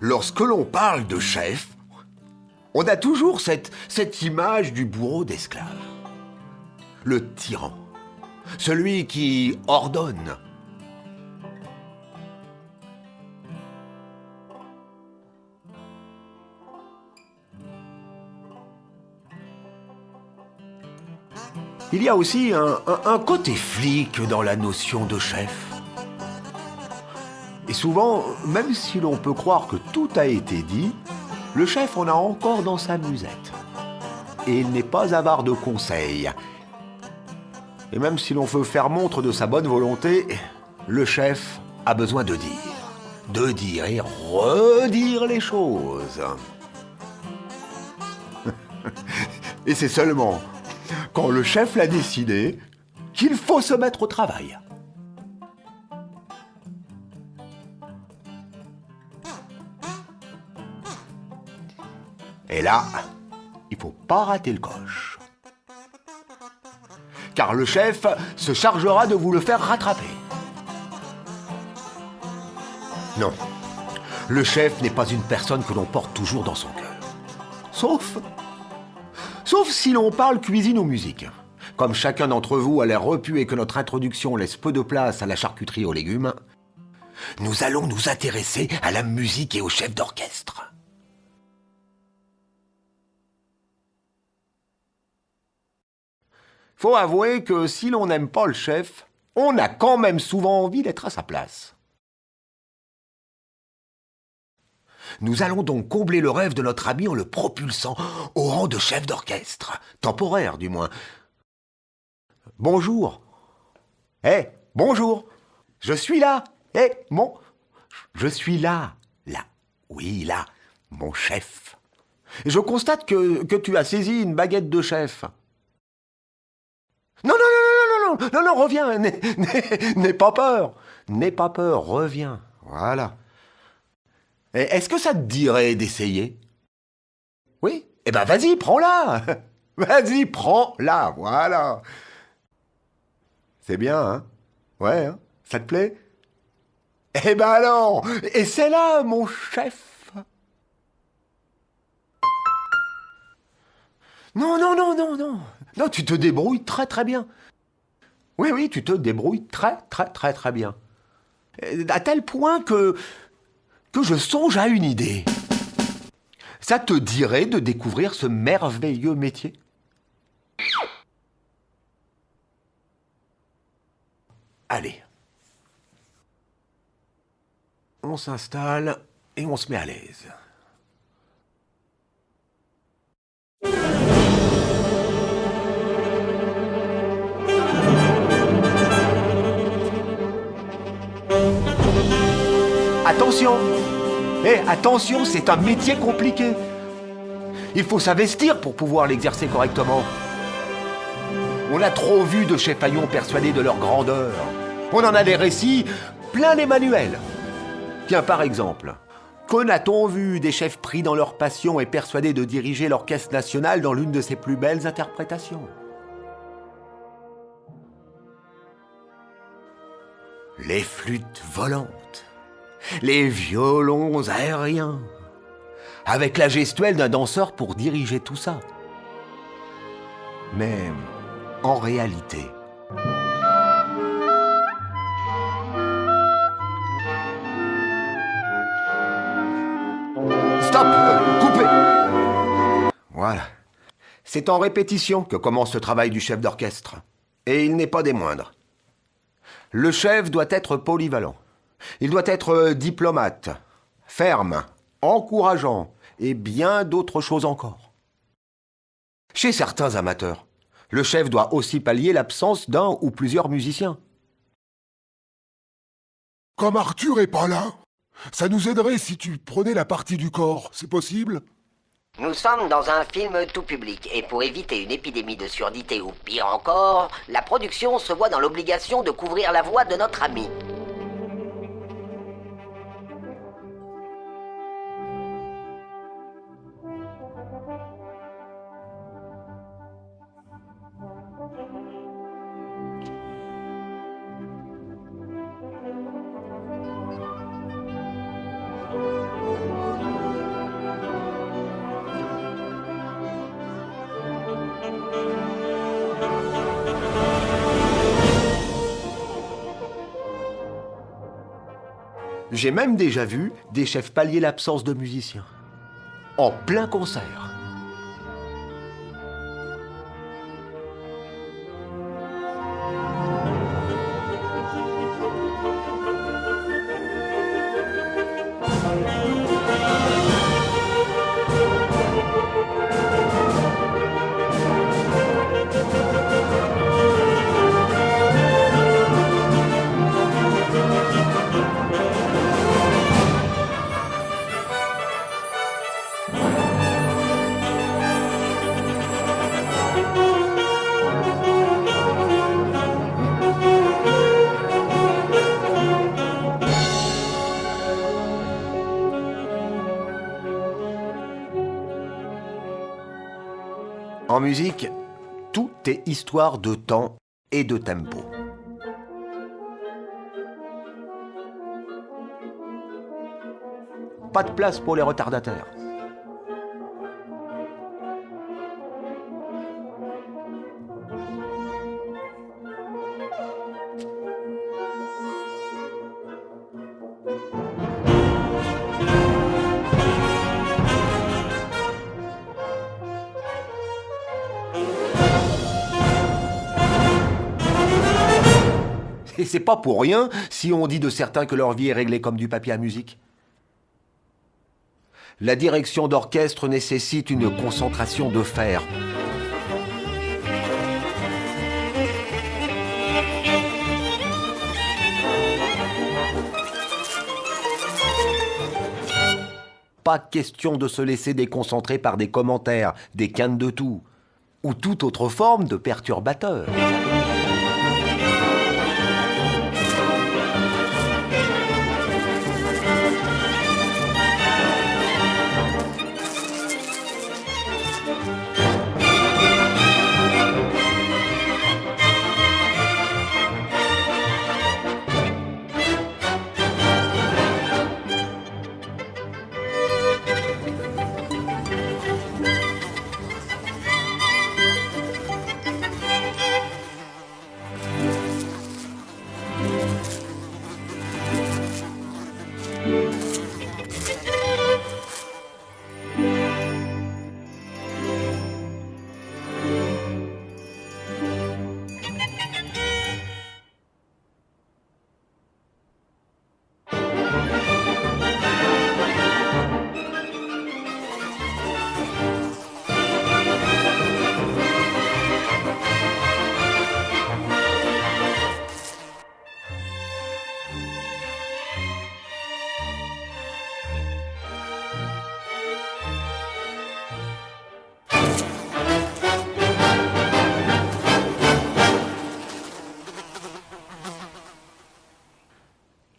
Lorsque l'on parle de chef, on a toujours cette image du bourreau d'esclaves. Le tyran, celui qui ordonne. Il y a aussi un côté flic dans la notion de chef. Et souvent, même si l'on peut croire que tout a été dit, le chef en a encore dans sa musette. Et il n'est pas avare de conseils. Et même si l'on veut faire montre de sa bonne volonté, le chef a besoin de dire et redire les choses. Et c'est seulement quand le chef l'a décidé qu'il faut se mettre au travail. Et là, il faut pas rater le coche. Car le chef se chargera de vous le faire rattraper. Non, le chef n'est pas une personne que l'on porte toujours dans son cœur. Sauf si l'on parle cuisine ou musique. Comme chacun d'entre vous a l'air repu et que notre introduction laisse peu de place à la charcuterie et aux légumes, nous allons nous intéresser à la musique et au chef d'orchestre. Faut avouer que si l'on n'aime pas le chef, on a quand même souvent envie d'être à sa place. Nous allons donc combler le rêve de notre ami en le propulsant au rang de chef d'orchestre, temporaire du moins. Bonjour. Bonjour. Je suis là. Je suis là. Oui, là, mon chef. Je constate que tu as saisi une baguette de chef. Non, reviens, n'aie pas peur. N'aie pas peur, reviens. Voilà. Est-ce que ça te dirait d'essayer? Oui? Eh ben vas-y, prends-la. Vas-y, prends-la, voilà. C'est bien, hein? Ouais, hein? Ça te plaît? Eh ben alors, et c'est là, mon chef. Non. Non, tu te débrouilles très très bien. Oui, tu te débrouilles très bien. À tel point que je songe à une idée. Ça te dirait de découvrir ce merveilleux métier? Allez. On s'installe et on se met à l'aise. Attention! Attention, c'est un métier compliqué. Il faut s'investir pour pouvoir l'exercer correctement. On a trop vu de chefs haillons persuadés de leur grandeur. On en a des récits plein les manuels. Tiens, par exemple, que n'a-t-on vu des chefs pris dans leur passion et persuadés de diriger l'orchestre national dans l'une de ses plus belles interprétations? Les flûtes volantes, les violons aériens, avec la gestuelle d'un danseur pour diriger tout ça. Mais en réalité, stop, coupez. Voilà. C'est en répétition que commence le travail du chef d'orchestre. Et il n'est pas des moindres. Le chef doit être polyvalent. Il doit être diplomate, ferme, encourageant et bien d'autres choses encore. Chez certains amateurs, le chef doit aussi pallier l'absence d'un ou plusieurs musiciens. Comme Arthur est pas là, ça nous aiderait si tu prenais la partie du corps, c'est possible? Nous sommes dans un film tout public, et pour éviter une épidémie de surdité ou pire encore, la production se voit dans l'obligation de couvrir la voix de notre ami. J'ai même déjà vu des chefs pallier l'absence de musiciens. En plein concert. En musique, tout est histoire de temps et de tempo. Pas de place pour les retardataires. Et c'est pas pour rien si on dit de certains que leur vie est réglée comme du papier à musique. La direction d'orchestre nécessite une concentration de fer. Pas question de se laisser déconcentrer par des commentaires, des quintes de tout, ou toute autre forme de perturbateur.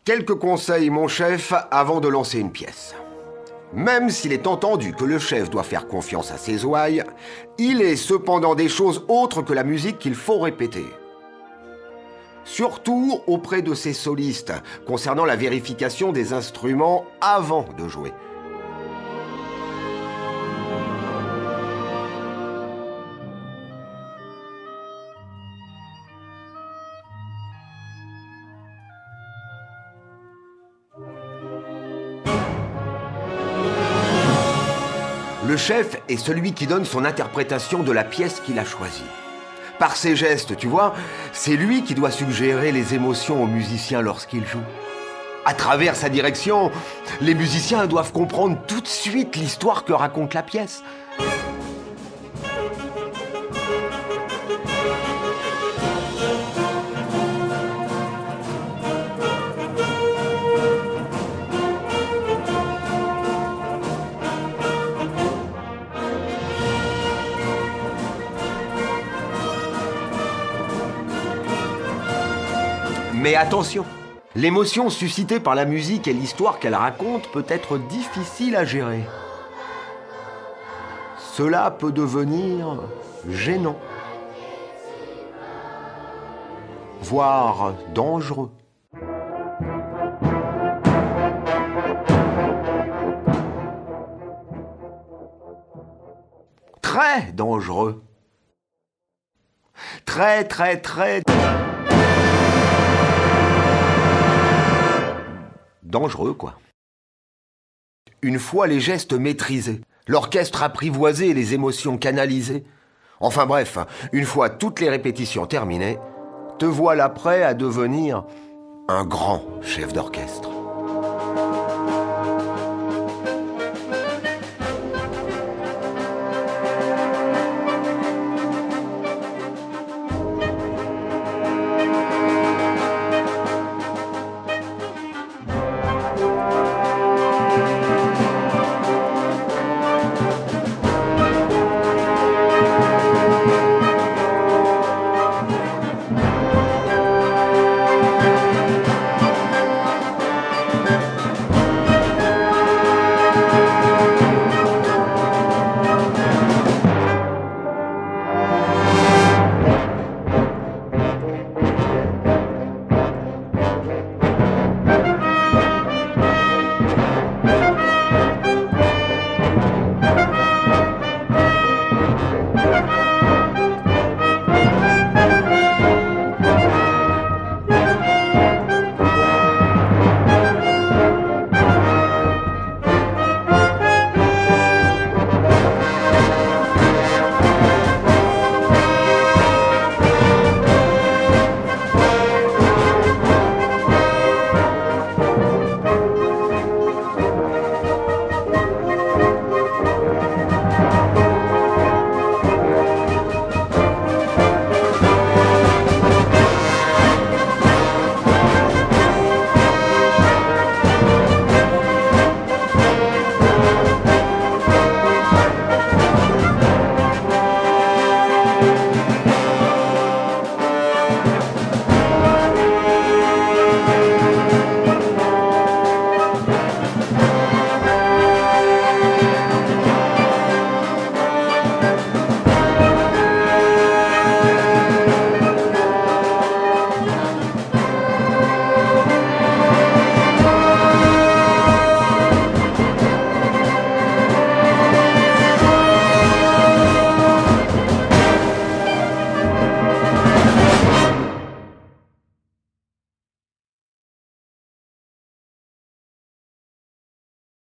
Quelques conseils, mon chef, avant de lancer une pièce. Même s'il est entendu que le chef doit faire confiance à ses ouailles, il est cependant des choses autres que la musique qu'il faut répéter. Surtout auprès de ses solistes, concernant la vérification des instruments avant de jouer. Le chef est celui qui donne son interprétation de la pièce qu'il a choisie. Par ses gestes, tu vois, c'est lui qui doit suggérer les émotions aux musiciens lorsqu'il joue. À travers sa direction, les musiciens doivent comprendre tout de suite l'histoire que raconte la pièce. Mais attention, l'émotion suscitée par la musique et l'histoire qu'elle raconte peut être difficile à gérer. Cela peut devenir gênant, voire dangereux. Très dangereux. Très dangereux, quoi. Une fois les gestes maîtrisés, l'orchestre apprivoisé et les émotions canalisées, enfin bref, une fois toutes les répétitions terminées, te voilà prêt à devenir un grand chef d'orchestre.